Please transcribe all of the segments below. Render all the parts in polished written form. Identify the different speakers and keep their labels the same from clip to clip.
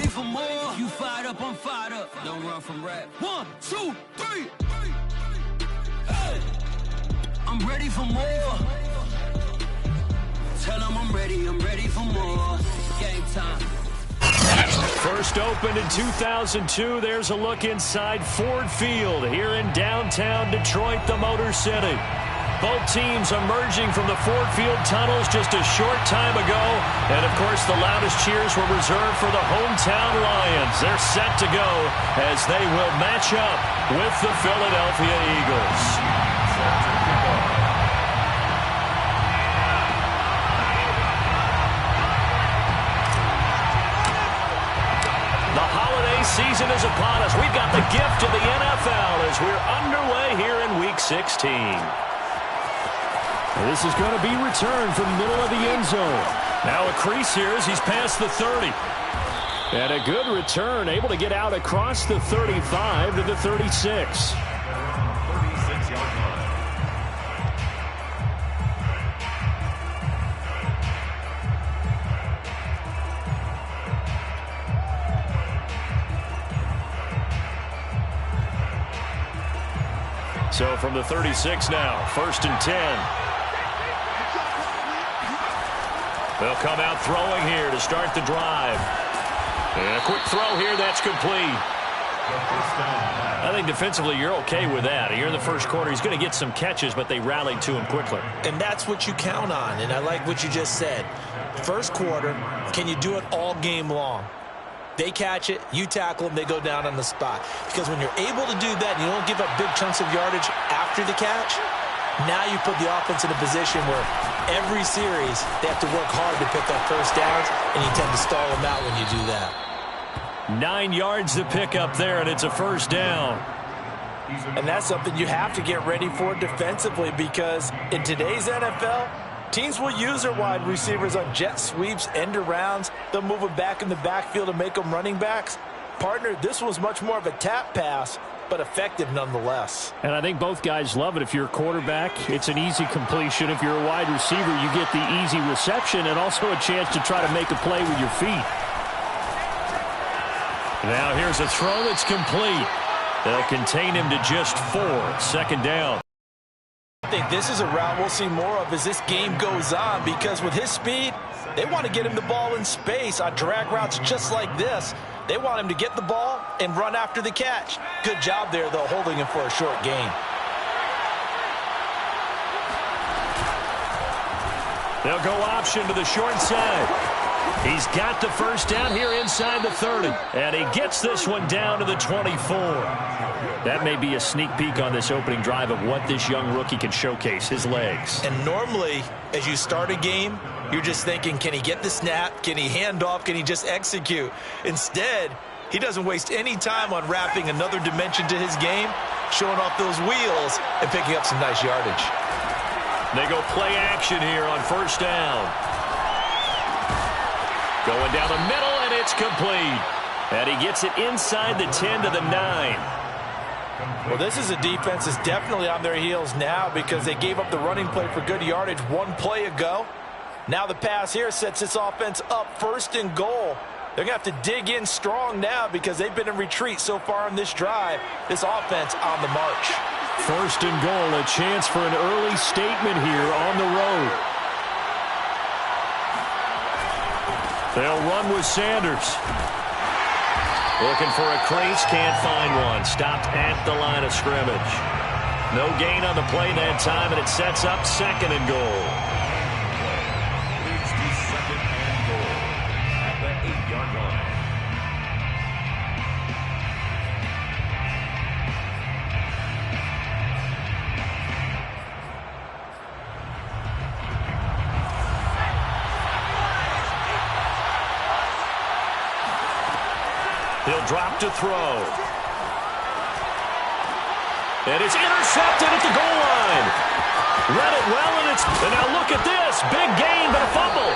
Speaker 1: ready for more. You fired up, I'm fired up. Don't run from rap. 1, 2, 3. Hey. I'm ready for more. Tell them I'm ready for more. Game time.
Speaker 2: First opened in 2002. There's a look inside Ford Field here in downtown Detroit, the Motor City. Both teams emerging from the Ford Field tunnels just a short time ago. And, of course, the loudest cheers were reserved for the hometown Lions. They're set to go as they will match up with the Philadelphia Eagles. Season is upon us. We've got the gift of the NFL as we're underway here in Week 16.
Speaker 3: This is going to be returned from the middle of the end zone.
Speaker 2: Now a crease here as he's past the 30.
Speaker 3: And a good return, able to get out across the 35 to the 36.
Speaker 2: So from the 36 now, 1st and 10. They'll come out throwing here to start the drive. And a quick throw here, that's complete. I think defensively you're okay with that. Here in the first quarter, he's going to get some catches, but they rallied to him quickly.
Speaker 4: And that's what you count on, and I like what you just said. First quarter, can you do it all game long? They catch it, you tackle them, they go down on the spot. Because when you're able to do that and you don't give up big chunks of yardage after the catch, now you put the offense in a position where every series they have to work hard to pick up first downs, and you tend to stall them out when you do that.
Speaker 2: 9 yards to pick up there, and it's a first down.
Speaker 4: And that's something you have to get ready for defensively, because in today's NFL, teams will use their wide receivers on jet sweeps, end arounds. They'll move them back in the backfield and make them running backs. Partner, this was much more of a tap pass, but effective nonetheless.
Speaker 3: And I think both guys love it. If you're a quarterback, it's an easy completion. If you're a wide receiver, you get the easy reception and also a chance to try to make a play with your feet.
Speaker 2: Now here's a throw that's complete. They'll contain him to just 4. 2nd down.
Speaker 4: I think this is a route we'll see more of as this game goes on, because with his speed, they want to get him the ball in space on drag routes just like this. They want him to get the ball and run after the catch. Good job there, though, holding him for a short gain.
Speaker 2: They'll go option to the short side. He's got the first down here inside the 30. And he gets this one down to the 24. That may be a sneak peek on this opening drive of what this young rookie can showcase, his legs.
Speaker 4: And normally, as you start a game, you're just thinking, can he get the snap? Can he hand off? Can he just execute? Instead, he doesn't waste any time on wrapping another dimension to his game, showing off those wheels and picking up some nice yardage.
Speaker 2: They go play action here on first down. Going down the middle, and it's complete. And he gets it inside the 10 to the 9.
Speaker 4: Well, this is a defense that's definitely on their heels now, because they gave up the running play for good yardage one play ago. Now the pass here sets this offense up 1st and goal. They're going to have to dig in strong now because they've been in retreat so far in this drive. This offense on the march.
Speaker 3: 1st and goal, a chance for an early statement here on the road.
Speaker 2: They'll run with Sanders. Looking for a crease, can't find one. Stopped at the line of scrimmage. No gain on the play that time, and it sets up 2nd and goal.
Speaker 5: It's the 2nd and goal at the 8-yard line.
Speaker 2: He'll drop to throw. And it's intercepted at the goal line. Read it well, and now look at this. Big gain, but a fumble.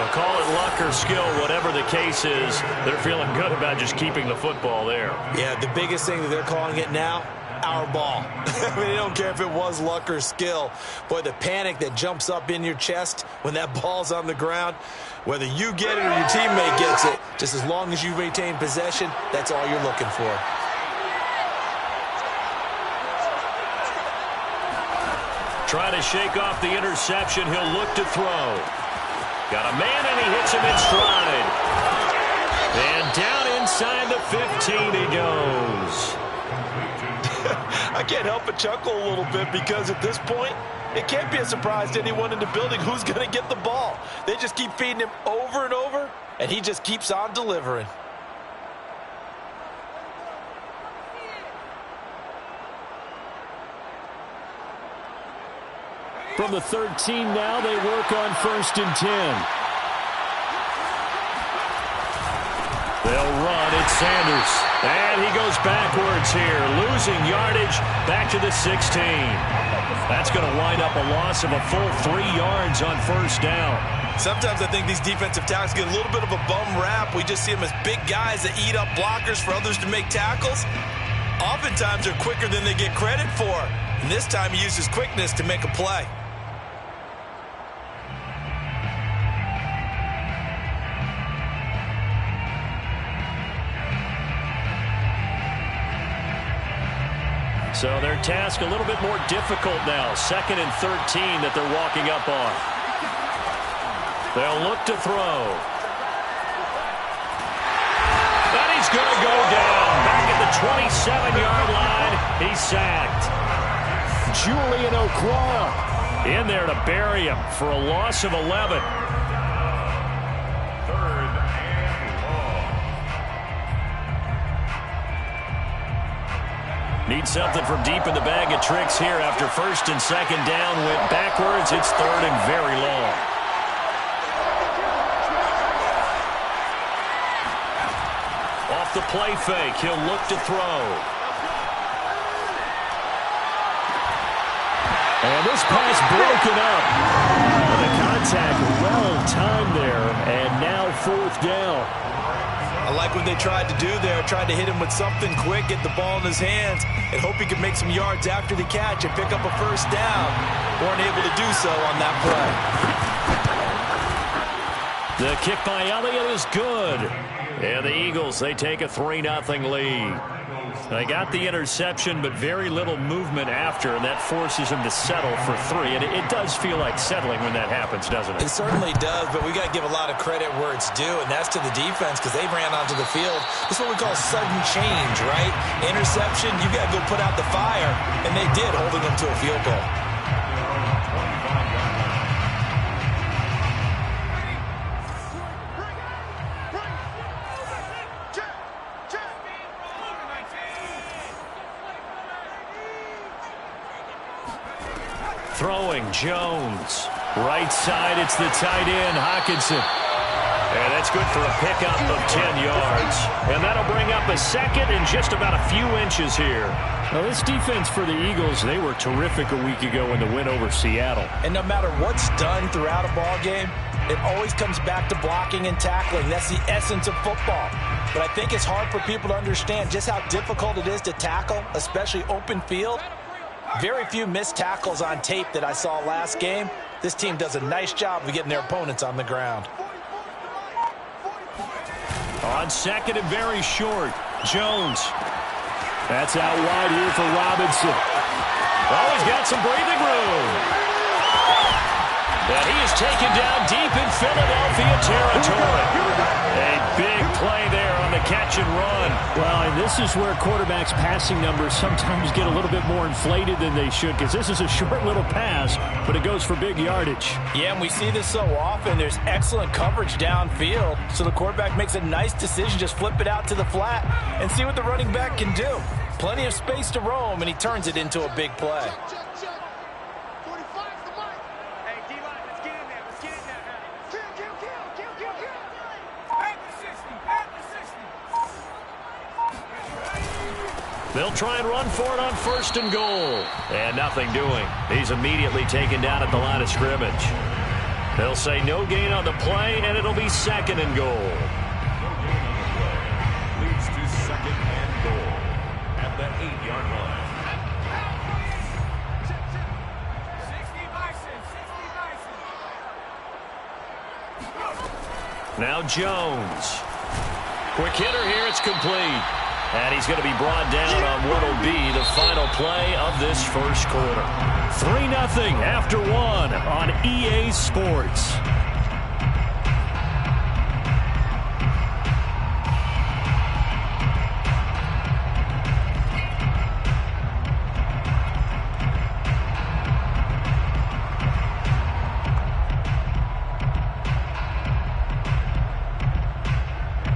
Speaker 2: They'll call it luck or skill, whatever the case is. They're feeling good about just keeping the football there.
Speaker 4: Yeah, the biggest thing that they're calling it now, our ball. I mean, I don't care if it was luck or skill. Boy, the panic that jumps up in your chest when that ball's on the ground, whether you get it or your teammate gets it, just as long as you retain possession, that's all you're looking for.
Speaker 2: Trying to shake off the interception. He'll look to throw. Got a man, and he hits him in stride. And down inside the 15 he goes.
Speaker 4: I can't help but chuckle a little bit because at this point, it can't be a surprise to anyone in the building who's going to get the ball. They just keep feeding him over and over, and he just keeps on delivering.
Speaker 3: From the 13 now, they work on 1st and 10.
Speaker 2: They'll run. It's Sanders. And he goes backwards here, losing yardage back to the 16. That's going to wind up a loss of a full 3 yards on 1st down.
Speaker 4: Sometimes I think these defensive tackles get a little bit of a bum rap. We just see them as big guys that eat up blockers for others to make tackles. Oftentimes they're quicker than they get credit for. And this time he uses quickness to make a play.
Speaker 2: So their task a little bit more difficult now. 2nd and 13 that they're walking up on. They'll look to throw. And he's going to go down. Back at the 27-yard line. He's sacked.
Speaker 3: Julian Okwara
Speaker 2: in there to bury him for a loss of 11. Need something from deep in the bag of tricks here after 1st and 2nd down. Went backwards. It's 3rd and very long. Off the play fake. He'll look to throw.
Speaker 3: And this pass broken up. The contact well timed there. And now 4th down.
Speaker 4: I like what they tried to do there, tried to hit him with something quick, get the ball in his hands, and hope he could make some yards after the catch and pick up a 1st down. Weren't able to do so on that
Speaker 2: play. The kick by Elliott is good. And the Eagles, they take a 3-0 lead. They got the interception, but very little movement after, and that forces them to settle for 3. And it does feel like settling when that happens, doesn't it?
Speaker 4: It certainly does, but we got to give a lot of credit where it's due, and that's to the defense because they ran onto the field. This is what we call sudden change, right? Interception, you got to go put out the fire, and they did, holding them to a field goal.
Speaker 2: Throwing Jones. Right side, it's the tight end, Hockenson. And that's good for a pickup of 10 yards. And that'll bring up a 2nd and just about a few inches here.
Speaker 3: Well, this defense for the Eagles, they were terrific a week ago in the win over Seattle.
Speaker 4: And no matter what's done throughout a ball game, it always comes back to blocking and tackling. That's the essence of football. But I think it's hard for people to understand just how difficult it is to tackle, especially open field. Very few missed tackles on tape that I saw last game. This team does a nice job of getting their opponents on the ground.
Speaker 2: On 2nd and very short, Jones. That's out wide here for Robinson. Oh, he's got some breathing room. And he is taken down deep in Philadelphia territory. A big play there on the catch and run.
Speaker 3: Well, and this is where quarterbacks' passing numbers sometimes get a little bit more inflated than they should because this is a short little pass, but it goes for big yardage.
Speaker 4: Yeah, and we see this so often. There's excellent coverage downfield, so the quarterback makes a nice decision, just flip it out to the flat and see what the running back can do. Plenty of space to roam, and he turns it into a big play.
Speaker 2: They'll try and run for it on 1st and goal. And nothing doing. He's immediately taken down at the line of scrimmage. They'll say no gain on the play, and it'll be 2nd and goal.
Speaker 5: Leads to 2nd and goal at the 8-yard line.
Speaker 2: Now Jones. Quick hitter here. It's complete. And he's going to be brought down on what will be the final play of this first quarter. 3-0 after one on EA Sports.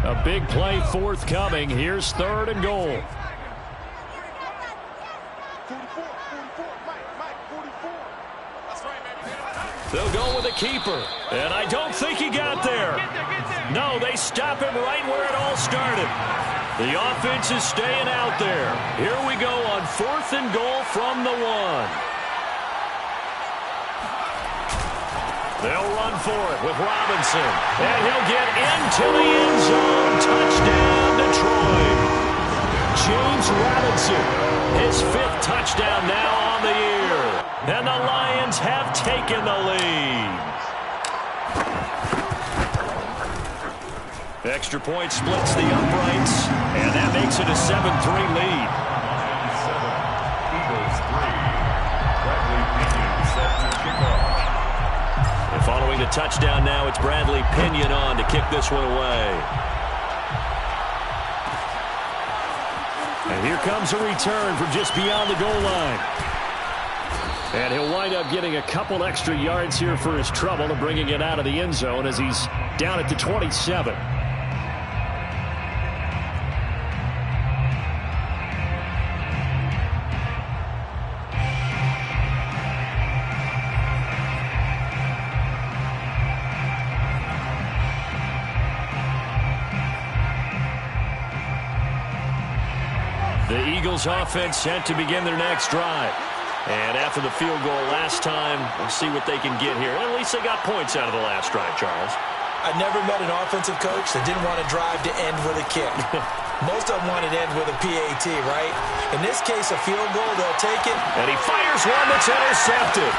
Speaker 2: A big play forthcoming. Here's 3rd and goal. They'll go with a keeper. And I don't think he got there. No, they stop him right where it all started. The offense is staying out there. Here we go on 4th and goal from the 1. They'll run for it with Robinson. And he'll get into the end zone. Touchdown, Detroit. James Robinson, his 5th touchdown now on the year. And the Lions have taken the lead. Extra point splits the uprights. And that makes it a 7-3 lead.
Speaker 5: Eagles 3. Bradley Pinion set to kick off.
Speaker 2: And following the touchdown now, it's Bradley Pinion on to kick this one away. And here comes a return from just beyond the goal line. And he'll wind up getting a couple extra yards here for his trouble and bringing it out of the end zone as he's down at the 27. The Eagles offense set to begin their next drive. And after the field goal last time, we'll see what they can get here. At least they got points out of the last drive, Charles.
Speaker 4: I never met an offensive coach that didn't want to drive to end with a kick. Most of them wanted to end with a PAT, right? In this case, a field goal, they'll take it.
Speaker 2: And he fires one that's intercepted.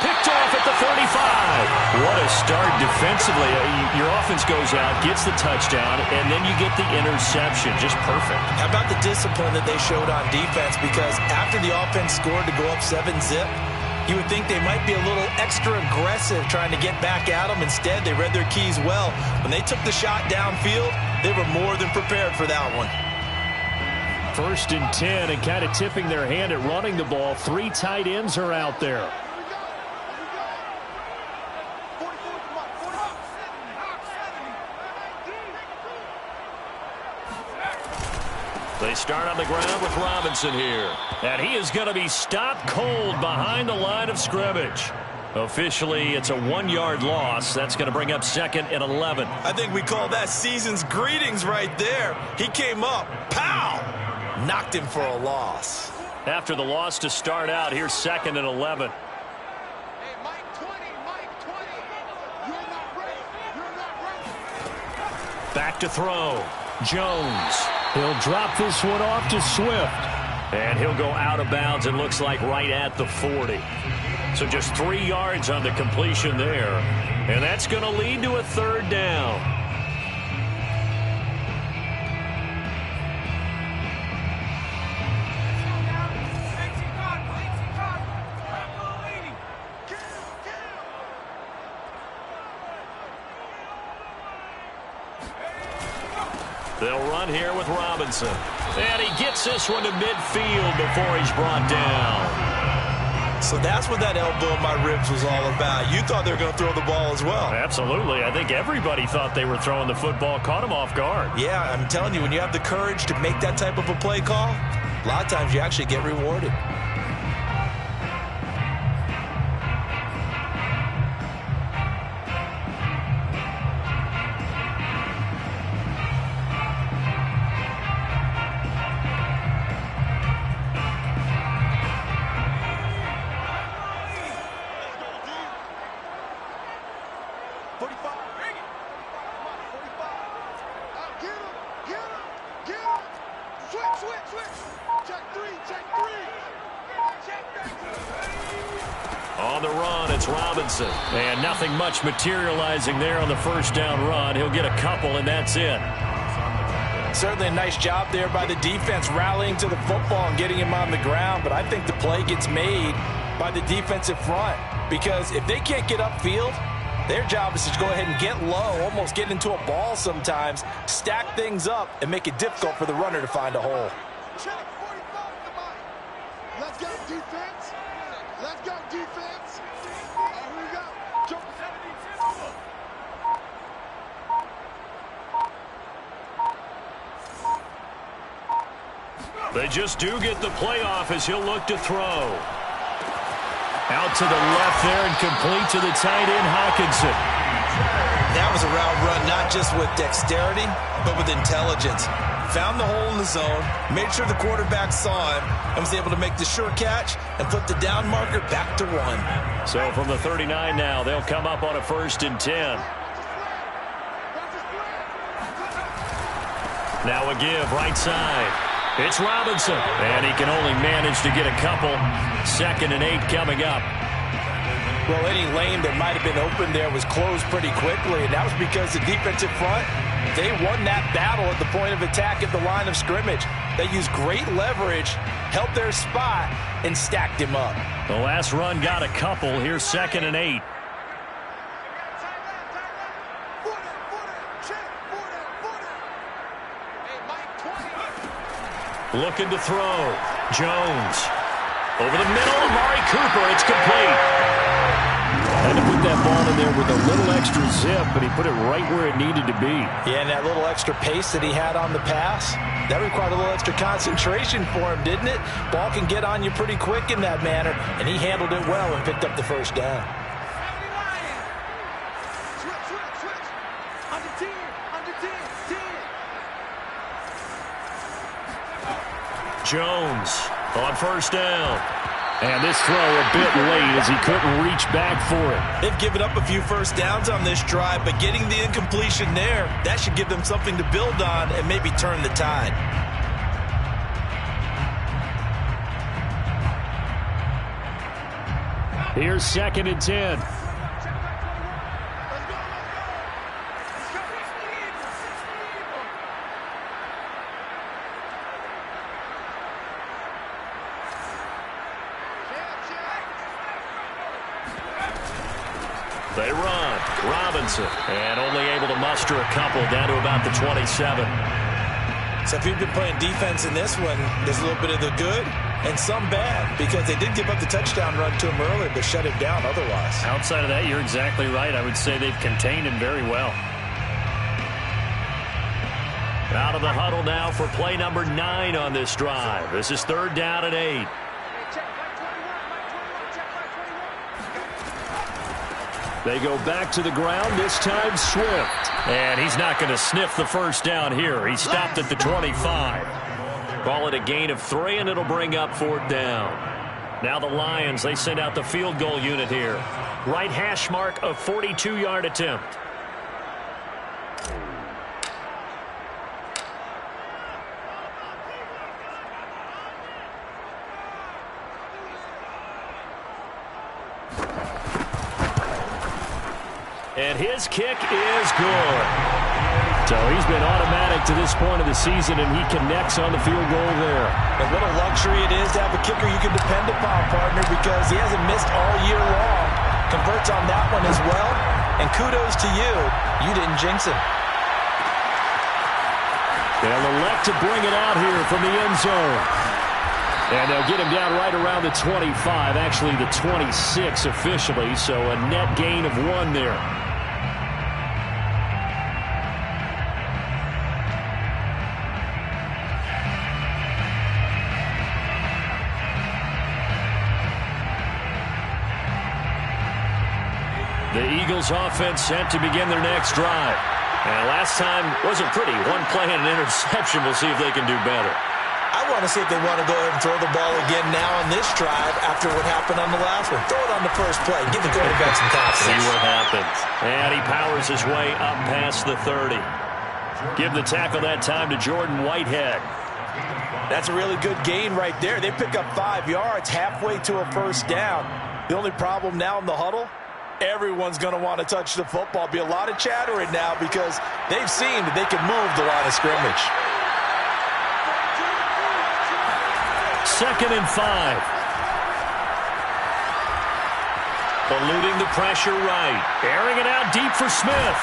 Speaker 2: Picked off at the 35. What a start defensively. Your offense goes out, gets the touchdown, and then you get the interception. Just perfect.
Speaker 4: How about the discipline that they showed on defense? Because after the offense scored to go up 7-zip, you would think they might be a little extra aggressive trying to get back at them. Instead, they read their keys well. When they took the shot downfield, they were more than prepared for that one.
Speaker 3: 1st and 10, and kind of tipping their hand at running the ball. 3 tight ends are out there.
Speaker 2: They start on the ground with Robinson here. And he is going to be stopped cold behind the line of scrimmage. Officially, it's a 1-yard loss. That's going to bring up 2nd and 11.
Speaker 4: I think we call that season's greetings right there. He came up, pow! Knocked him for a loss.
Speaker 2: After the loss to start out, here's 2nd and 11.
Speaker 6: Hey, Mike 20, Mike 20. You're not ready. You're not ready.
Speaker 2: Back to throw. Jones.
Speaker 3: He'll drop this one off to Swift.
Speaker 2: And he'll go out of bounds and looks like right at the 40. So just 3 yards on the completion there. And that's going to lead to a 3rd down. They'll run here with Robinson. And he gets this one to midfield before he's brought down.
Speaker 4: So that's what that elbow in my ribs was all about. You thought they were going to throw the ball as well.
Speaker 2: Absolutely. I think everybody thought they were throwing the football, caught him off guard.
Speaker 4: Yeah, I'm telling you, when you have the courage to make that type of a play call, a lot of times you actually get rewarded.
Speaker 2: On the run, it's Robinson. And nothing much materializing there on the first down run. He'll get a couple, and that's it.
Speaker 4: Certainly a nice job there by the defense rallying to the football and getting him on the ground, but I think the play gets made by the defensive front because if they can't get upfield, their job is to go ahead and get low, almost get into a ball sometimes, stack things up, and make it difficult for the runner to find a hole.
Speaker 6: Check 45 to Mike. Let's go, defense. Let's go, defense. Here we go. Jump 72.
Speaker 2: They just do get the playoff as he'll look to throw. Out to the left there and complete to the tight end, Hawkinson.
Speaker 4: That was a route run, not just with dexterity, but with intelligence. Found the hole in the zone, made sure the quarterback saw him, and was able to make the sure catch and flip the down marker back to 1.
Speaker 2: So from the 39 now, they'll come up on a 1st and 10. Now a give, right side. It's Robinson, and he can only manage to get a couple. 2nd and 8 coming up.
Speaker 4: Well, any lane that might have been open there was closed pretty quickly, and that was because the defensive front, they won that battle at the point of attack at the line of scrimmage. They used great leverage, held their spot, and stacked him up.
Speaker 2: The last run got a couple. Here's 2nd and 8. Looking to throw. Jones. Over the middle, Amari Cooper. It's complete. Had to put that ball in there with a little extra zip, but he put it right where it needed to be.
Speaker 4: Yeah, and that little extra pace that he had on the pass, that required a little extra concentration for him, didn't it? Ball can get on you pretty quick in that manner, and he handled it well and picked up the first down.
Speaker 2: Jones on 1st down. And this throw a bit late as he couldn't reach back for it.
Speaker 4: They've given up a few first downs on this drive, but getting the incompletion there, that should give them something to build on and maybe turn the tide.
Speaker 2: Here's 2nd and 10. They run. Robinson. And only able to muster a couple down to about the 27.
Speaker 4: So if you've been playing defense in this one, there's a little bit of the good and some bad because they did give up the touchdown run to him earlier but shut it down otherwise.
Speaker 3: Outside of that, you're exactly right. I would say they've contained him very well.
Speaker 2: Out of the huddle now for play number 9 on this drive. This is 3rd down and 8. They go back to the ground, this time Swift. And he's not going to sniff the first down here. He stopped at the 25. Call it a gain of 3, and it'll bring up 4th down. Now the Lions, they send out the field goal unit here. Right hash mark, a 42-yard attempt. And his kick is good. So he's been automatic to this point of the season, and he connects on the field goal there.
Speaker 4: And what a luxury it is to have a kicker you can depend upon, partner, because he hasn't missed all year long. Converts on that one as well. And kudos to you. You didn't jinx him.
Speaker 2: They'll elect to bring it out here from the end zone. And they'll get him down right around the 25, actually the 26 officially, so a net gain of 1 there. The Eagles offense set to begin their next drive. And last time wasn't pretty. 1 play and an interception. We'll see if they can do better.
Speaker 4: I want to see if they want to go ahead and throw the ball again now on this drive after what happened on the last one. Throw it on the first play. Give the quarterback some confidence.
Speaker 2: See what happens. And he powers his way up past the 30. Give the tackle that time to Jordan Whitehead. That's a really good gain right there. They pick up 5 yards halfway to a first down.
Speaker 4: The only problem now in the huddle, everyone's going to want to touch the football. Be a lot of chattering now because they've seen that they can move the line of scrimmage.
Speaker 2: 2nd and 5. Eluding the pressure right. Airing it out deep for Smith.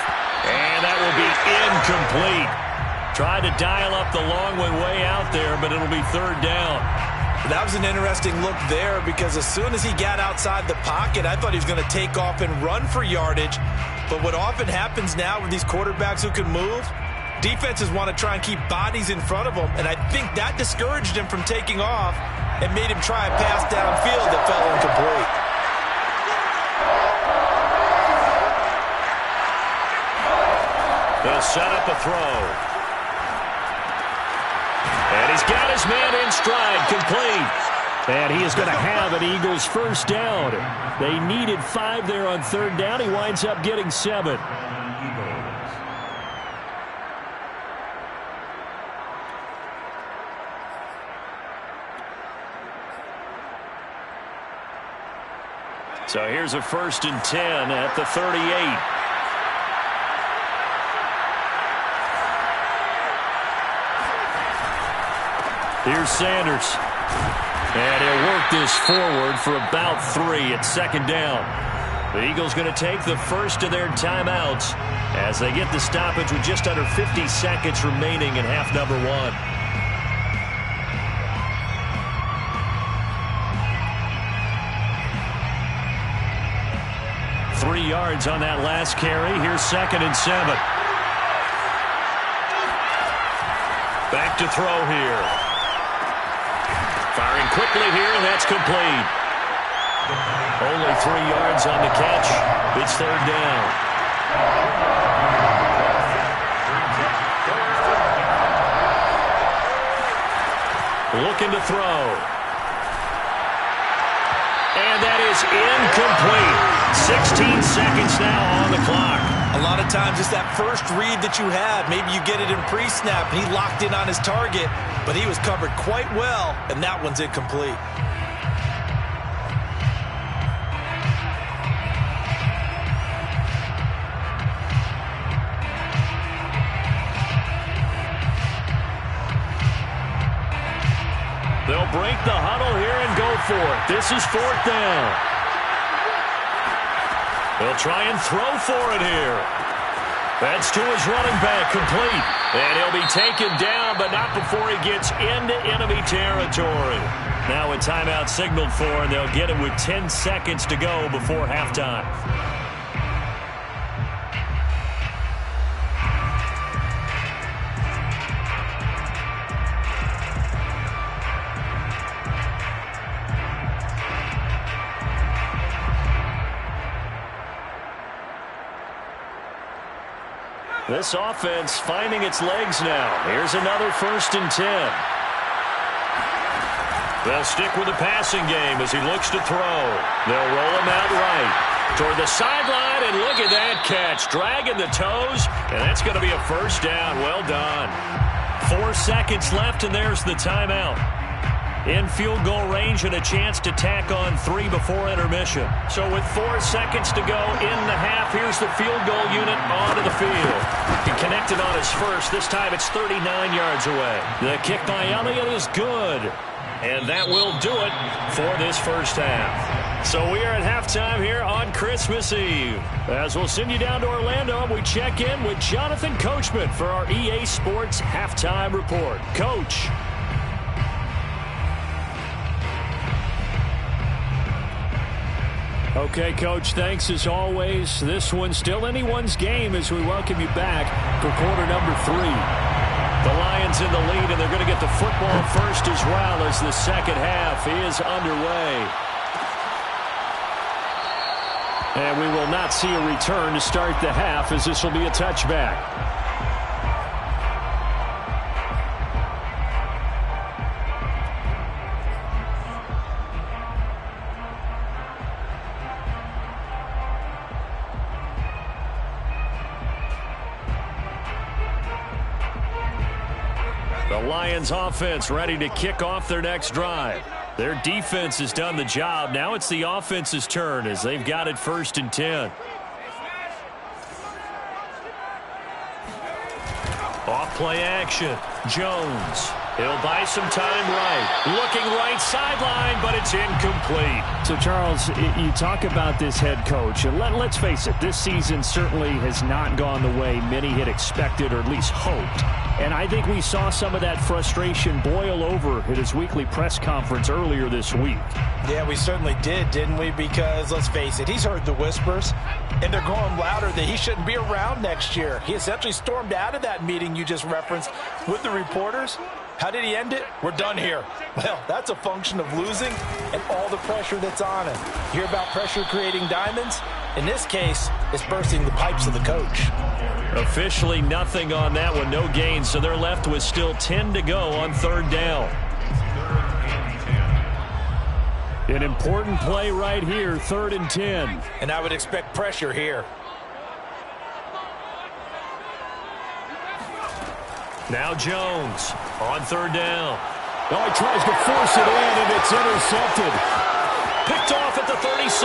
Speaker 2: And that will be incomplete. Tried to dial up the long way out there, but it'll be 3rd down.
Speaker 4: That was an interesting look there because as soon as he got outside the pocket, I thought he was going to take off and run for yardage. But what often happens now with these quarterbacks who can move, defenses want to try and keep bodies in front of them, and I think that discouraged him from taking off and made him try a pass downfield that fell incomplete.
Speaker 2: They'll set up a throw. And he's got his man in stride, complete. And he is going to have an Eagles first down. They needed 5 there on 3rd down. He winds up getting 7. So here's a 1st and 10 at the 38. Here's Sanders. And he'll work this forward for about 3 at 2nd down. The Eagles going to take the first of their timeouts as they get the stoppage with just under 50 seconds remaining in half number 1. Three yards on that last carry. Here's 2nd and 7. Back to throw here. Firing quickly here, and that's complete. Only 3 yards on the catch. It's 3rd down. Looking to throw. And that is incomplete. 16 seconds now on the clock.
Speaker 4: A lot of times it's that first read that you have. Maybe you get it in pre-snap. He locked in on his target, but he was covered quite well, and that one's incomplete.
Speaker 2: They'll break the huddle here and go for it. This is 4th down. They'll try and throw for it here. That's to his running back, complete. And he'll be taken down, but not before he gets into enemy territory. Now a timeout signaled for, and they'll get it with 10 seconds to go before halftime. This offense finding its legs now. Here's another 1st and 10. They'll stick with the passing game as he looks to throw. They'll roll him out right toward the sideline, and look at that catch. Dragging the toes, and that's going to be a 1st down. Well done. 4 seconds left, and there's the timeout. In field goal range and a chance to tack on 3 before intermission. So with 4 seconds to go in the half, here's the field goal unit onto the field. He connected on his first. This time it's 39 yards away. The kick by Elliott is good. And that will do it for this first half. So we are at halftime here on Christmas Eve. As we'll send you down to Orlando, we check in with Jonathan Coachman for our EA Sports Halftime Report. Coach. Okay, Coach, thanks as always. This one's still anyone's game as we welcome you back for quarter number 3. The Lions in the lead, and they're going to get the football first as well as the second half is underway. And we will not see a return to start the half as this will be a touchback. The Lions offense ready to kick off their next drive. Their defense has done the job. Now it's the offense's turn as they've got it 1st and 10. Off play action. Jones. He'll buy some time right. Looking right sideline, but it's incomplete.
Speaker 3: So, Charles, you talk about this head coach, and let's face it, this season certainly has not gone the way many had expected or at least hoped. And I think we saw some of that frustration boil over at his weekly press conference earlier this week.
Speaker 4: Yeah, we certainly did, didn't we? Because, let's face it, he's heard the whispers, and they're going louder that he shouldn't be around next year. He essentially stormed out of that meeting you just referenced with the reporters. How did he end it? We're done here. Well, that's a function of losing and all the pressure that's on him. You hear about pressure creating diamonds? In this case, it's bursting the pipes of the coach.
Speaker 2: Officially nothing on that one, no gain, so they're left with still 10 to go on 3rd down. An important play right here, 3rd and 10.
Speaker 4: And I would expect pressure here.
Speaker 2: Now Jones on 3rd down.
Speaker 3: Oh, he tries to force it in, and it's intercepted.
Speaker 2: Picked off at the 36.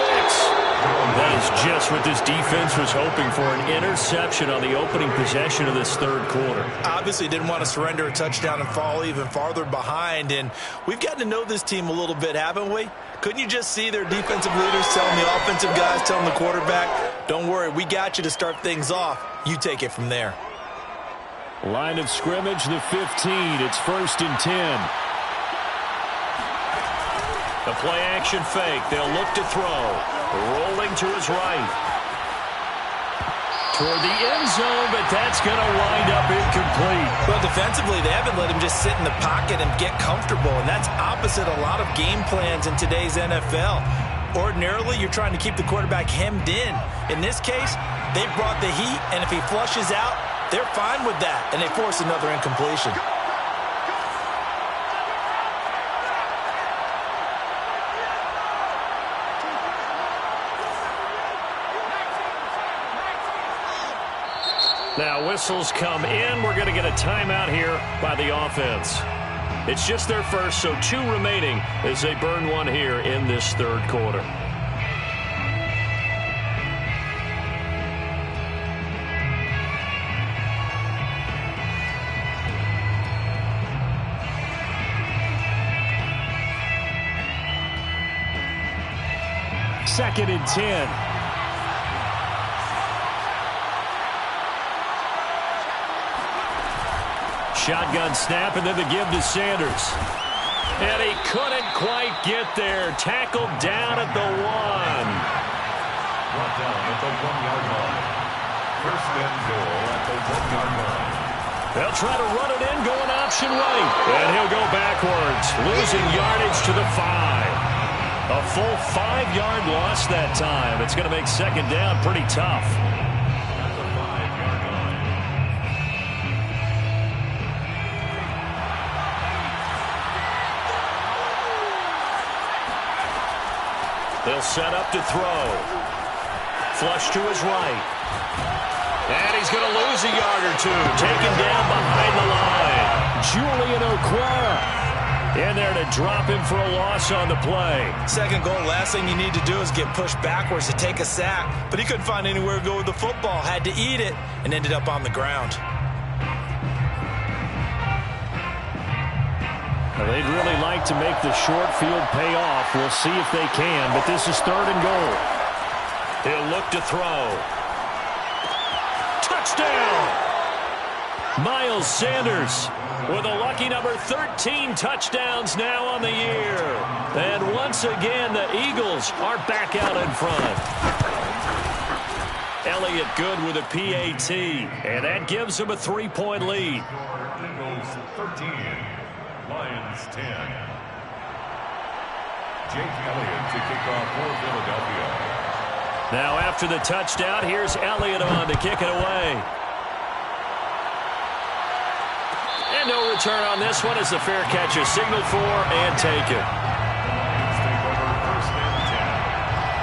Speaker 2: That is just what this defense was hoping for, an interception on the opening possession of this 3rd quarter.
Speaker 4: Obviously didn't want to surrender a touchdown and fall even farther behind. And we've gotten to know this team a little bit, haven't we? Couldn't you just see their defensive leaders telling the offensive guys, telling the quarterback, don't worry, we got you to start things off. You take it from there.
Speaker 3: Line of scrimmage, the 15. It's 1st and 10.
Speaker 2: The play-action fake. They'll look to throw. Rolling to his right. Toward the end zone, but that's going to wind up incomplete.
Speaker 4: Well, defensively, they haven't let him just sit in the pocket and get comfortable, and that's opposite a lot of game plans in today's NFL. Ordinarily, you're trying to keep the quarterback hemmed in. In this case, they brought the heat, and if he flushes out, they're fine with that, and they force another incompletion.
Speaker 2: Now whistles come in. We're going to get a timeout here by the offense. It's just their first, so 2 remaining as they burn one here in this 3rd quarter.
Speaker 3: Second and 10.
Speaker 2: Shotgun snap, and then the give to Sanders. And he couldn't quite get there. Tackled down at the 1.
Speaker 5: Brought down at the 1-yard line. 1st and goal at the 1-yard line.
Speaker 2: They'll try to run it in, going option right. And he'll go backwards, losing yardage to the 5. A full 5-yard loss that time. It's going to make 2nd down pretty tough. They'll set up to throw. Flush to his right. And he's going to lose a yard or 2. Taken down behind the line.
Speaker 3: Julian Okwara
Speaker 2: in there to drop him for a loss on the play.
Speaker 4: 2nd goal, last thing you need to do is get pushed backwards to take a sack. But he couldn't find anywhere to go with the football. Had to eat it and ended up on the ground.
Speaker 3: Well, they'd really like to make the short field pay off. We'll see if they can, but this is 3rd and goal.
Speaker 2: He'll look to throw. Touchdown! Miles Sanders with a lucky number 13 touchdowns now on the year. And once again, the Eagles are back out in front. Elliott good with a PAT, and that gives him a 3-point lead.
Speaker 5: Eagles 13. Lions 10. Jake Elliott to kick off for Philadelphia.
Speaker 2: Now after the touchdown, here's Elliott on to kick it away. And no return on this one as the fair catch is signaled for and taken.
Speaker 5: Lions take over 1st and 10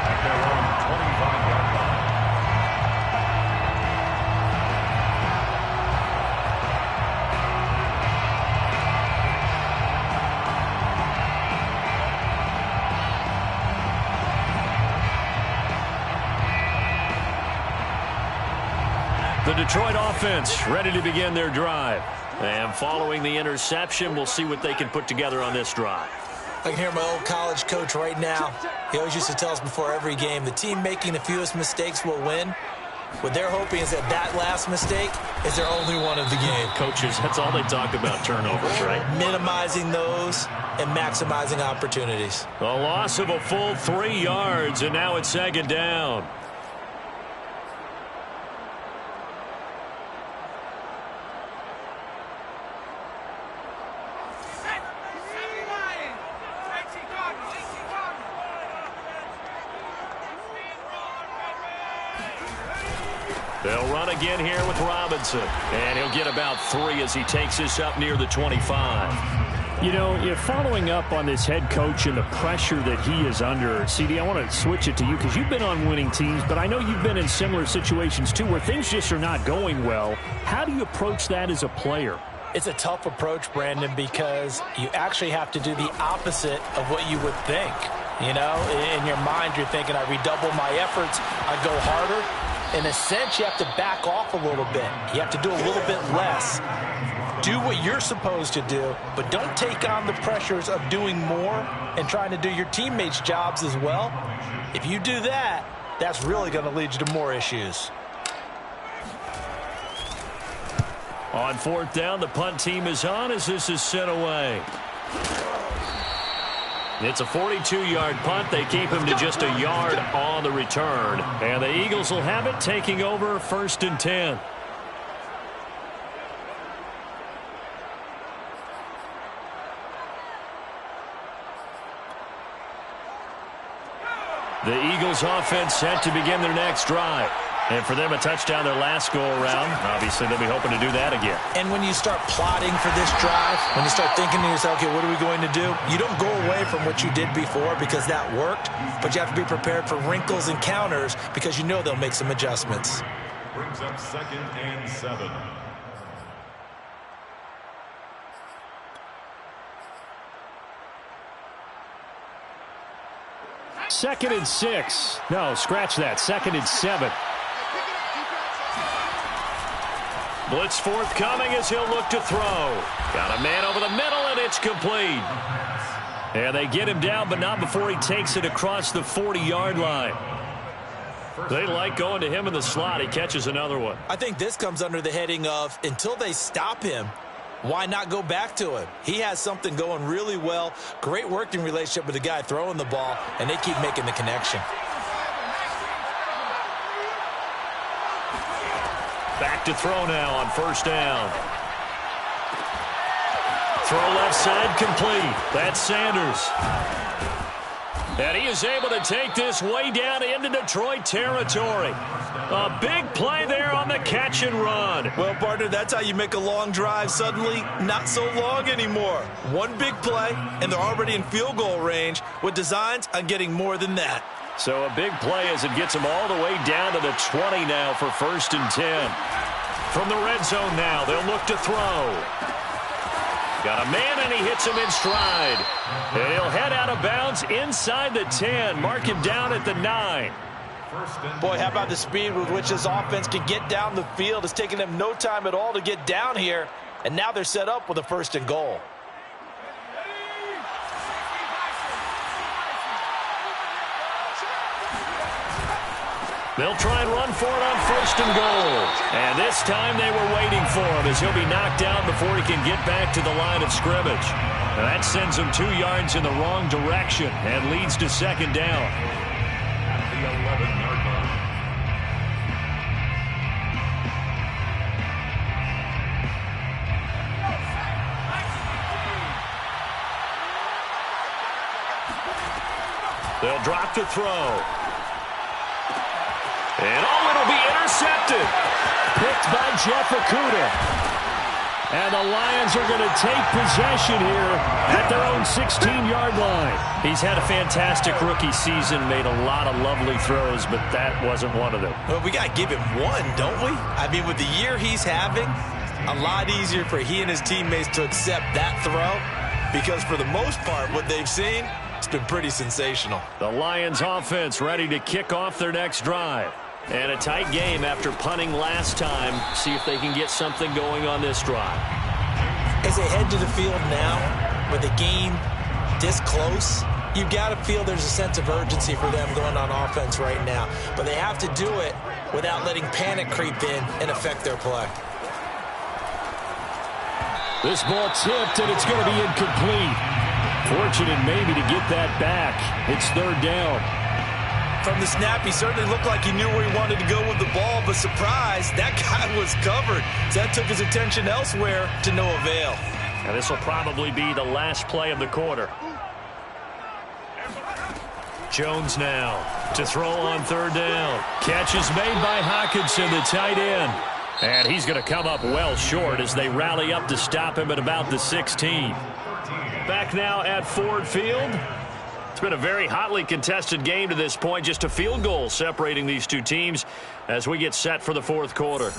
Speaker 5: at their own 25-yard line.
Speaker 2: Detroit offense ready to begin their drive. And following the interception, we'll see what they can put together on this drive.
Speaker 4: I can hear my old college coach right now. He always used to tell us before every game, the team making the fewest mistakes will win. What they're hoping is that that last mistake is their only one of the game.
Speaker 2: Coaches, that's all they talk about, turnovers, right?
Speaker 4: Minimizing those and maximizing opportunities.
Speaker 2: A loss of a full 3 yards, and now it's second down. They'll run again here with Robinson. And he'll get about 3 as he takes this up near the 25.
Speaker 3: You know, you're following up on this head coach and the pressure that he is under. CD, I want to switch it to you because you've been on winning teams, but I know you've been in similar situations too where things just are not going well. How do you approach that as a player?
Speaker 4: It's a tough approach, Brandon, because you actually have to do the opposite of what you would think. You know, in your mind, you're thinking, I redouble my efforts, I go harder. In a sense, you have to back off a little bit. You have to do a little bit less. Do what you're supposed to do, but don't take on the pressures of doing more and trying to do your teammates' jobs as well. If you do that, that's really going to lead you to more issues.
Speaker 2: On 4th down, the punt team is on as this is sent away. It's a 42-yard punt. They keep him to just a yard on the return. And the Eagles will have it, taking over 1st and 10. The Eagles offense set to begin their next drive. And for them, a touchdown their last go-around. Obviously, they'll be hoping to do that again.
Speaker 4: And when you start plotting for this drive, when you start thinking to yourself, okay, what are we going to do? You don't go away from what you did before because that worked, but you have to be prepared for wrinkles and counters because you know they'll make some adjustments.
Speaker 5: Brings up 2nd and 7.
Speaker 3: Second and 6. No, scratch that. 2nd and 7.
Speaker 2: Blitz forthcoming as he'll look to throw. Got a man over the middle, and it's complete. And they get him down, but not before he takes it across the 40-yard line. They like going to him in the slot. He catches another one.
Speaker 4: I think this comes under the heading of until they stop him, why not go back to him? He has something going really well. Great working relationship with the guy throwing the ball, and they keep making the connection.
Speaker 2: Back to throw now on 1st down. Throw left side complete. That's Sanders. And he is able to take this way down into Detroit territory. A big play there on the catch and run.
Speaker 4: Well, partner, that's how you make a long drive suddenly not so long anymore. One big play, and they're already in field goal range with designs on getting more than that.
Speaker 2: So a big play as it gets him all the way down to the 20 now for 1st and 10. From the red zone now, they'll look to throw. Got a man, and he hits him in stride. And he'll head out of bounds inside the 10. Mark him down at the 9.
Speaker 4: Boy, how about the speed with which this offense can get down the field? It's taken them no time at all to get down here. And now they're set up with a 1st and goal.
Speaker 2: They'll try and run for it on 1st and goal. And this time they were waiting for him as he'll be knocked down before he can get back to the line of scrimmage. And that sends him 2 yards in the wrong direction and leads to 2nd down.
Speaker 5: At the 11-yard line.
Speaker 2: They'll drop to throw. And it'll be intercepted.
Speaker 3: Picked by Jeff Okudah. And the Lions are going to take possession here at their own 16-yard line.
Speaker 2: He's had a fantastic rookie season, made a lot of lovely throws, but that wasn't one of them.
Speaker 4: Well, we got to give him one, don't we? I mean, with the year he's having, a lot easier for he and his teammates to accept that throw because for the most part, what they've seen, it's been pretty sensational.
Speaker 2: The Lions offense ready to kick off their next drive. And a tight game after punting last time. See if they can get something going on this drive.
Speaker 4: As they head to the field now, with the game this close, you've got to feel there's a sense of urgency for them going on offense right now. But they have to do it without letting panic creep in and affect their play.
Speaker 3: This ball tipped, and it's going to be incomplete. Fortunate maybe to get that back. It's third down.
Speaker 4: From the snap, he certainly looked like he knew where he wanted to go with the ball, but surprise, that guy was covered. So that took his attention elsewhere to no avail.
Speaker 2: And this will probably be the last play of the quarter. Jones now to throw on third down. Catch is made by Hockenson, the tight end. And he's going to come up well short as they rally up to stop him at about the 16. Back now at Ford Field. It's been a very hotly contested game to this point. Just a field goal separating these two teams as we get set for the fourth quarter.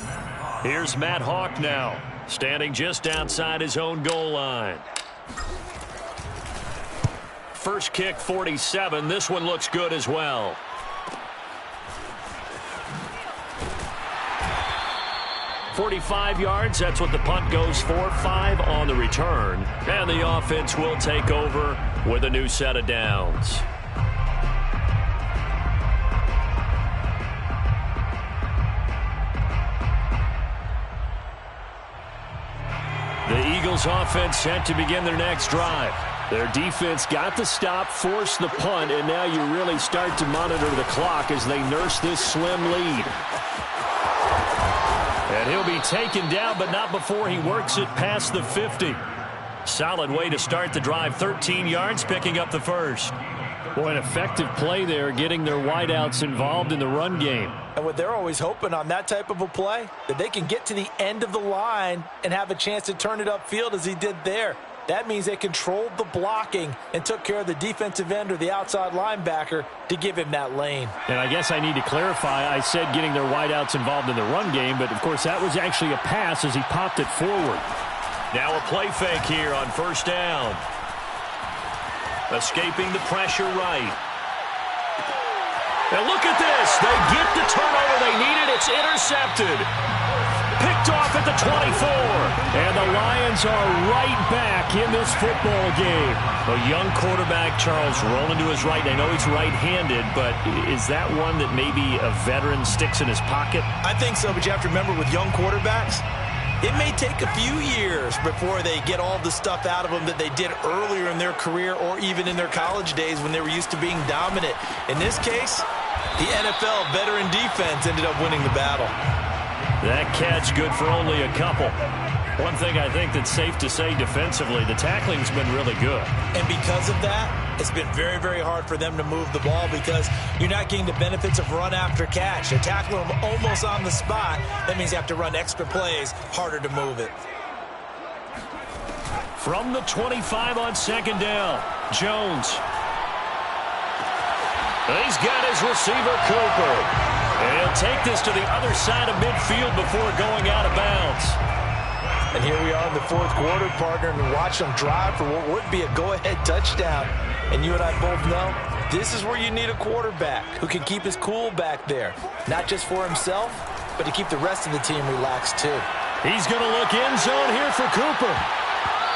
Speaker 2: Here's Matt Hawk now, standing just outside his own goal line. First kick, 47. This one looks good as well. .45 yards, that's what the punt goes for. 5 on the return. And the offense will take over with a new set of downs. The Eagles offense set to begin their next drive. Their defense got the stop, forced the punt, and now you really start to monitor the clock as they nurse this slim lead. And he'll be taken down, but not before he works it past the 50. Solid way to start the drive. 13 yards, picking up the first. Boy, an effective play there, getting their wideouts involved in the run game.
Speaker 4: And what they're always hoping on that type of a play, that they can get to the end of the line and have a chance to turn it upfield as he did there. That means they controlled the blocking and took care of the defensive end or the outside linebacker to give him that lane.
Speaker 3: And I guess I need to clarify, I said getting their wideouts involved in the run game, but of course that was actually a pass as he popped it forward.
Speaker 2: Now a play fake here on first down. Escaping the pressure right. And look at this. They get the turnover they needed. It's intercepted. Picked off at the 24. And the Lions are right back in this football game. A young quarterback, Charles, rolling to his right. I know he's right-handed, but is that one that maybe a veteran sticks in his pocket?
Speaker 4: I think so, but you have to remember with young quarterbacks, it may take a few years before they get all the stuff out of them that they did earlier in their career or even in their college days when they were used to being dominant. In this case, the NFL veteran defense ended up winning the battle.
Speaker 2: That catch good for only a couple. One thing I think that's safe to say defensively, the tackling's been really good.
Speaker 4: And because of that, it's been very, very hard for them to move the ball because you're not getting the benefits of run after catch. They're tackling them almost on the spot. That means you have to run extra plays, harder to move it.
Speaker 2: From the 25 on second down, Jones. He's got his receiver, Cooper. And he'll take this to the other side of midfield before going out of bounds.
Speaker 4: And here we are in the fourth quarter, partner, and watch them drive for what would be a go-ahead touchdown. And you and I both know this is where you need a quarterback who can keep his cool back there. Not just for himself, but to keep the rest of the team relaxed too.
Speaker 3: He's going to look end zone here for Cooper.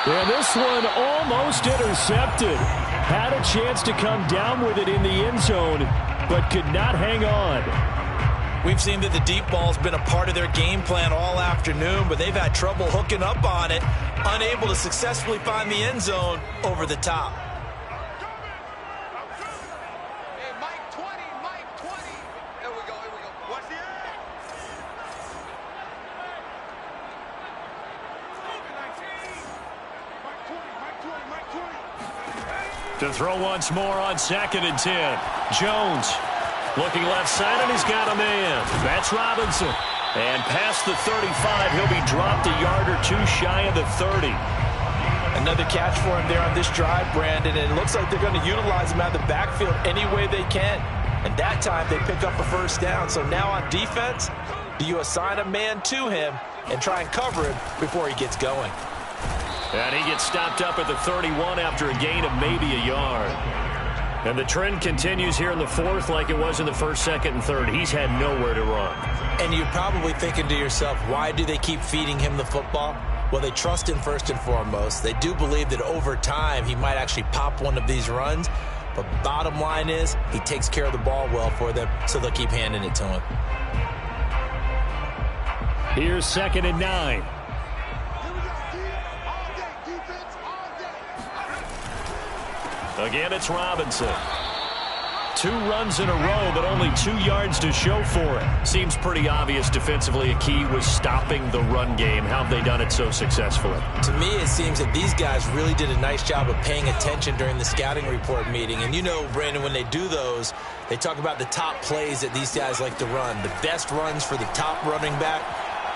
Speaker 3: And this one almost intercepted. Had a chance to come down with it in the end zone, but could not hang on.
Speaker 4: We've seen that the deep ball's been a part of their game plan all afternoon, but they've had trouble hooking up on it, unable to successfully find the end zone over the top.
Speaker 6: Hey, Mike 20, Mike 20. Here we go, here we go. Watch the end. Mike 20, Mike 20, Mike 20.
Speaker 2: To throw once more on 2nd and 10. Jones looking left side, and he's got a man. That's Robinson. And past the 35, he'll be dropped a yard or two shy of the 30.
Speaker 4: Another catch for him there on this drive, Brandon, and it looks like they're going to utilize him out of the backfield any way they can. And that time they pick up a first down. So now on defense, do you assign a man to him and try and cover him before he gets going?
Speaker 2: And he gets stopped up at the 31 after a gain of maybe a yard. And the trend continues here in the fourth like it was in the first, second, and third. He's had nowhere to run.
Speaker 4: And you're probably thinking to yourself, why do they keep feeding him the football? Well, they trust him first and foremost. They do believe that over time he might actually pop one of these runs. But bottom line is he takes care of the ball well for them, so they'll keep handing it to him.
Speaker 3: Here's 2nd and 9.
Speaker 2: Again, it's Robinson. 2 runs in a row, but only 2 yards to show for it. Seems pretty obvious defensively a key was stopping the run game. How have they done it so successfully?
Speaker 4: To me, it seems that these guys really did a nice job of paying attention during the scouting report meeting. And you know, Brandon, when they do those, they talk about the top plays that these guys like to run. The best runs for the top running back,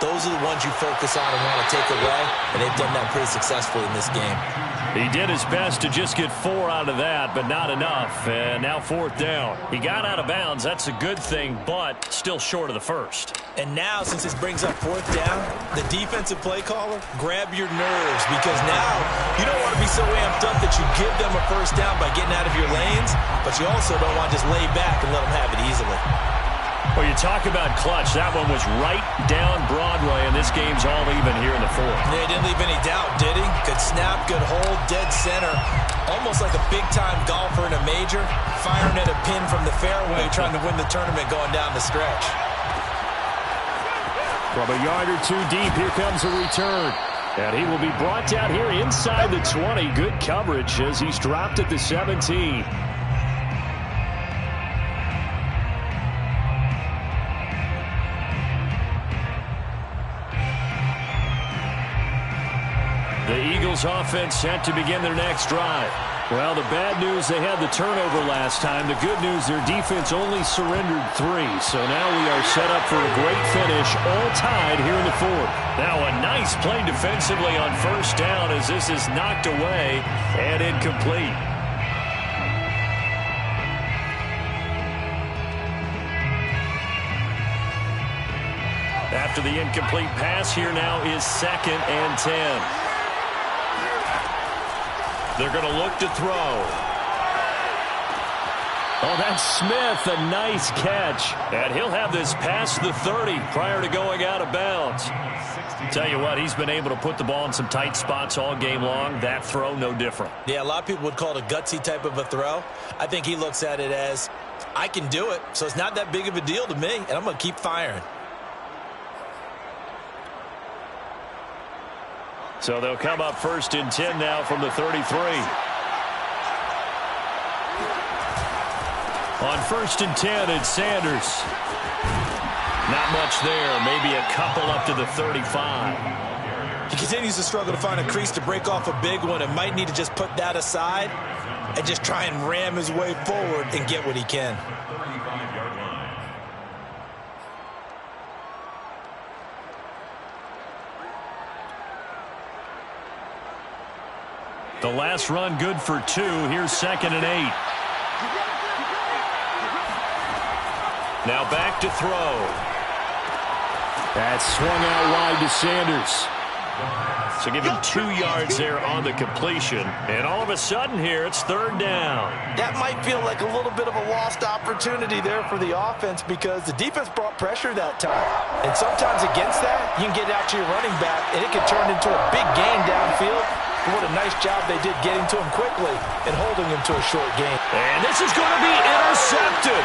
Speaker 4: those are the ones you focus on and want to take away. And they've done that pretty successfully in this game.
Speaker 2: He did his best to just get 4 out of that, but not enough. And now 4th down. He got out of bounds. That's a good thing, but still short of the first.
Speaker 4: And now, since this brings up 4th down, the defensive play caller, grab your nerves, because now you don't want to be so amped up that you give them a first down by getting out of your lanes, but you also don't want to just lay back and let them have it easily.
Speaker 2: Well, you talk about clutch. That one was right down Broadway, and this game's all even here in the fourth.
Speaker 4: Yeah, he didn't leave any doubt, did he? Good snap, good hold, dead center. Almost like a big-time golfer in a major, firing at a pin from the fairway, trying to win the tournament going down the stretch.
Speaker 3: From a yard or 2 deep, here comes a return. And he will be brought down here inside the 20. Good coverage as he's dropped at the 17.
Speaker 2: The Eagles offense set to begin their next drive.
Speaker 3: Well, the bad news, they had the turnover last time. The good news, their defense only surrendered 3. So now we are set up for a great finish, all tied here in the fourth.
Speaker 2: Now a nice play defensively on 1st down as this is knocked away and incomplete. After the incomplete pass, here now is 2nd and 10. They're going to look to throw.
Speaker 3: Oh, that's Smith. A nice catch.
Speaker 2: And he'll have this past the 30 prior to going out of bounds. Tell you what, he's been able to put the ball in some tight spots all game long. That throw, no different.
Speaker 4: Yeah, a lot of people would call it a gutsy type of a throw. I think he looks at it as, I can do it, so it's not that big of a deal to me, and I'm going to keep firing.
Speaker 2: So they'll come up 1st and 10 now from the 33. On 1st and 10, it's Sanders. Not much there. Maybe a couple up to the 35.
Speaker 4: He continues to struggle to find a crease to break off a big one and might need to just put that aside and just try and ram his way forward and get what he can.
Speaker 2: The last run good for 2. Here's 2nd and 8. Now back to throw.
Speaker 3: That's swung out wide to Sanders.
Speaker 2: So give him 2 yards there on the completion. And all of a sudden here, it's 3rd down.
Speaker 4: That might feel like a little bit of a lost opportunity there for the offense because the defense brought pressure that time. And sometimes against that, you can get out to your running back, and it can turn into a big gain downfield. What a nice job they did getting to him quickly and holding him to a short gain.
Speaker 2: And this is going to be intercepted.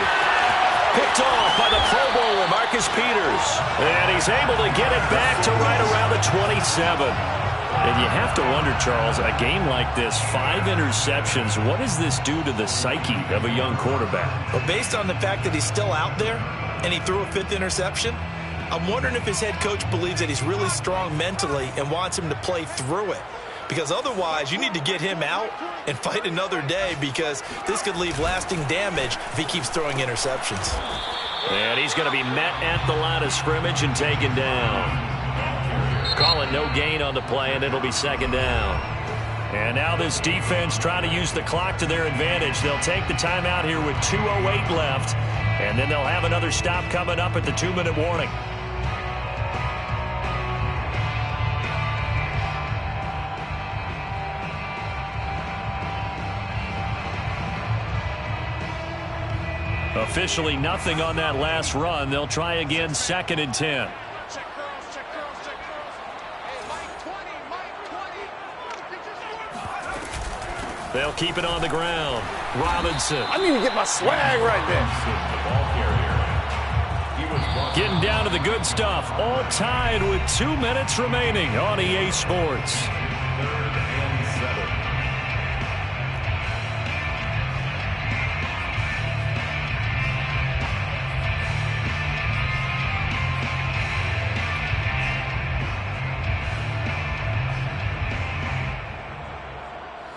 Speaker 2: Picked off by the Pro Bowler, Marcus Peters. And he's able to get it back to right around the 27. And you have to wonder, Charles, a game like this, 5 interceptions, what does this do to the psyche of a young quarterback?
Speaker 4: Well, based on the fact that he's still out there and he threw a 5th interception, I'm wondering if his head coach believes that he's really strong mentally and wants him to play through it. Because otherwise, you need to get him out and fight another day because this could leave lasting damage if he keeps throwing interceptions.
Speaker 2: And he's going to be met at the line of scrimmage and taken down. Call it no gain on the play, and it'll be 2nd down. And now this defense trying to use the clock to their advantage. They'll take the timeout here with 2:08 left, and then they'll have another stop coming up at the 2-minute warning. Officially nothing on that last run. They'll try again, 2nd and 10. They'll keep it on the ground. Robinson.
Speaker 5: I need to get my swag right there.
Speaker 2: Getting down to the good stuff. All tied with 2 minutes remaining on EA Sports.
Speaker 5: 3rd and 7.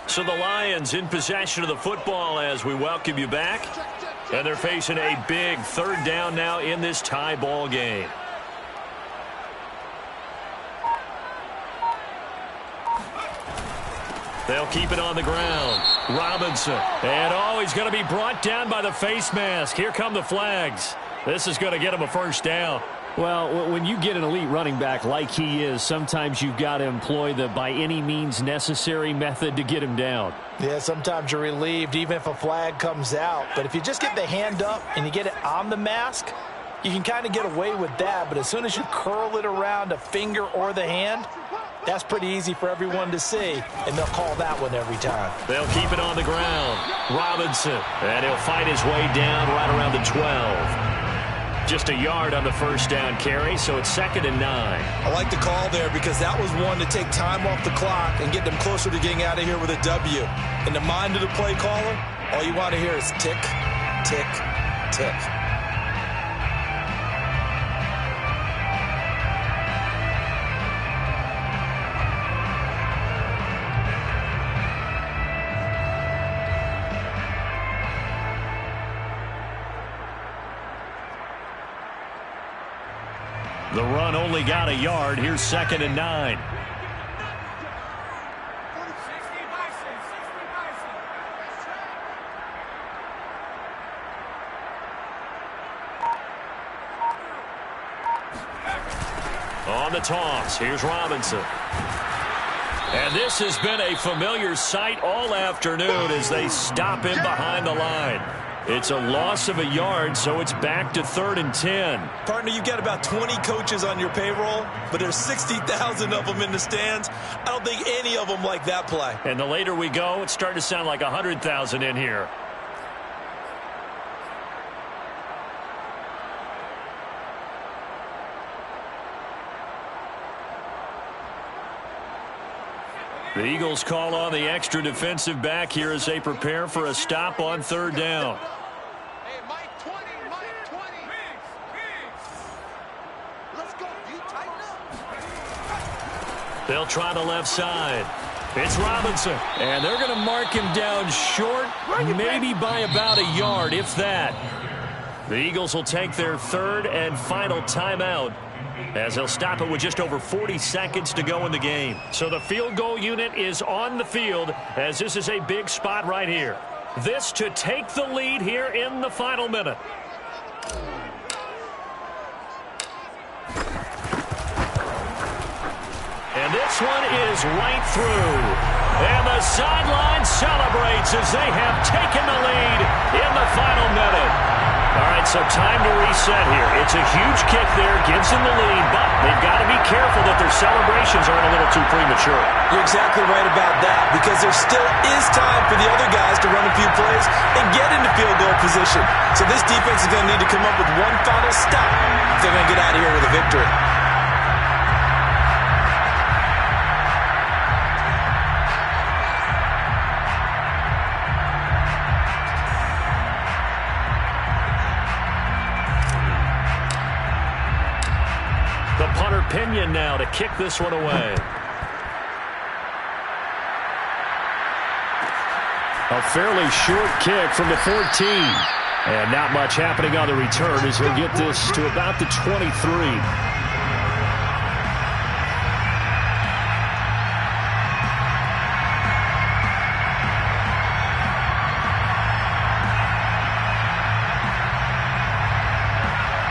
Speaker 2: So the Lions in possession of the football as we welcome you back. And they're facing a big 3rd down now in this tie ball game. They'll keep it on the ground. Robinson. And he's going to be brought down by the face mask. Here come the flags. This is going to get him a 1st down.
Speaker 3: Well, when you get an elite running back like he is, sometimes you've got to employ the by any means necessary method to get him down.
Speaker 4: Yeah, sometimes you're relieved even if a flag comes out. But if you just get the hand up and you get it on the mask, you can kind of get away with that. But as soon as you curl it around a finger or the hand, that's pretty easy for everyone to see, and they'll call that one every time.
Speaker 2: They'll keep it on the ground. Robinson, and he'll fight his way down right around the 12. Just a yard on the 1st down carry, so it's 2nd and 9.
Speaker 4: I like the call there because that was one to take time off the clock and get them closer to getting out of here with a W. In the mind of the play caller, all you want to hear is tick, tick, tick.
Speaker 2: The run only got a yard. Here's 2nd and 9. On the toss, here's Robinson. And this has been a familiar sight all afternoon as they stop him behind the line. It's a loss of a yard, so it's back to 3rd and 10.
Speaker 4: Partner, you've got about 20 coaches on your payroll, but there's 60,000 of them in the stands. I don't think any of them like that play.
Speaker 2: And the later we go, it's starting to sound like 100,000 in here. The Eagles call on the extra defensive back here as they prepare for a stop on 3rd down.
Speaker 6: Hey, Mike 20, Mike 20. Let's go. You tighten up.
Speaker 2: They'll try the left side. It's Robinson. And they're going to mark him down short, maybe by about a yard, if that. The Eagles will take their 3rd and final timeout, as they'll stop it with just over 40 seconds to go in the game. So the field goal unit is on the field, as this is a big spot right here. This to take the lead here in the final minute. And this one is right through. And the sideline celebrates as they have taken the lead in the final minute. All right, so time to reset here. It's a huge kick there, gives them the lead, but they've got to be careful that their celebrations aren't a little too premature.
Speaker 4: You're exactly right about that, because there still is time for the other guys to run a few plays and get into field goal position. So this defense is going to need to come up with one final stop if they're going to get out of here with a victory.
Speaker 2: Pinion now to kick this one away.
Speaker 3: A fairly short kick from the 14. And not much happening on the return as he'll get this to about the 23.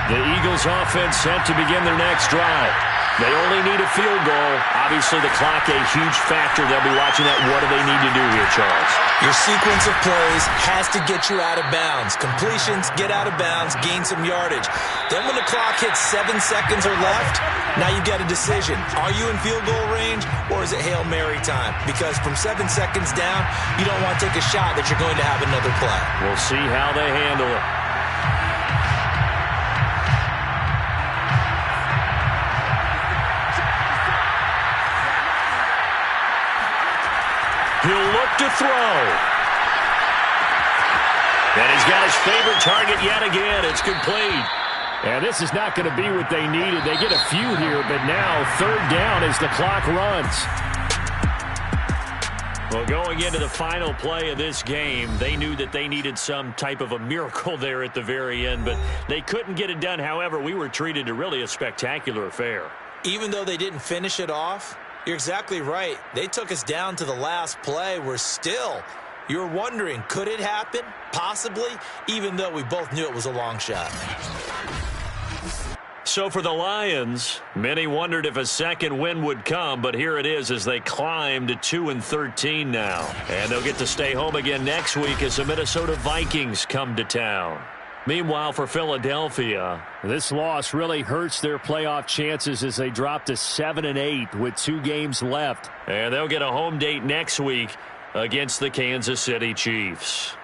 Speaker 2: The Eagles offense set to begin their next drive. They only need a field goal. Obviously, the clock a huge factor. They'll be watching that. What do they need to do here, Charles?
Speaker 4: Your sequence of plays has to get you out of bounds. Completions, get out of bounds, gain some yardage. Then when the clock hits 7 seconds or left, now you get a decision. Are you in field goal range, or is it Hail Mary time? Because from 7 seconds down, you don't want to take a shot that you're going to have another play.
Speaker 2: We'll see how they handle it. He'll look to throw. And he's got his favorite target yet again. It's complete.
Speaker 3: And this is not going to be what they needed. They get a few here, but now third down as the clock runs.
Speaker 2: Well, going into the final play of this game, they knew that they needed some type of a miracle there at the very end, but they couldn't get it done. However, we were treated to really a spectacular affair.
Speaker 4: Even though they didn't finish it off, you're exactly right. They took us down to the last play. We're still, you're wondering, could it happen? Possibly, even though we both knew it was a long shot.
Speaker 2: So for the Lions, many wondered if a second win would come, but here it is as they climb to 2-13 now. And they'll get to stay home again next week as the Minnesota Vikings come to town. Meanwhile, for Philadelphia,
Speaker 3: this loss really hurts their playoff chances as they drop to 7-8 with 2 games left.
Speaker 2: And they'll get a home date next week against the Kansas City Chiefs.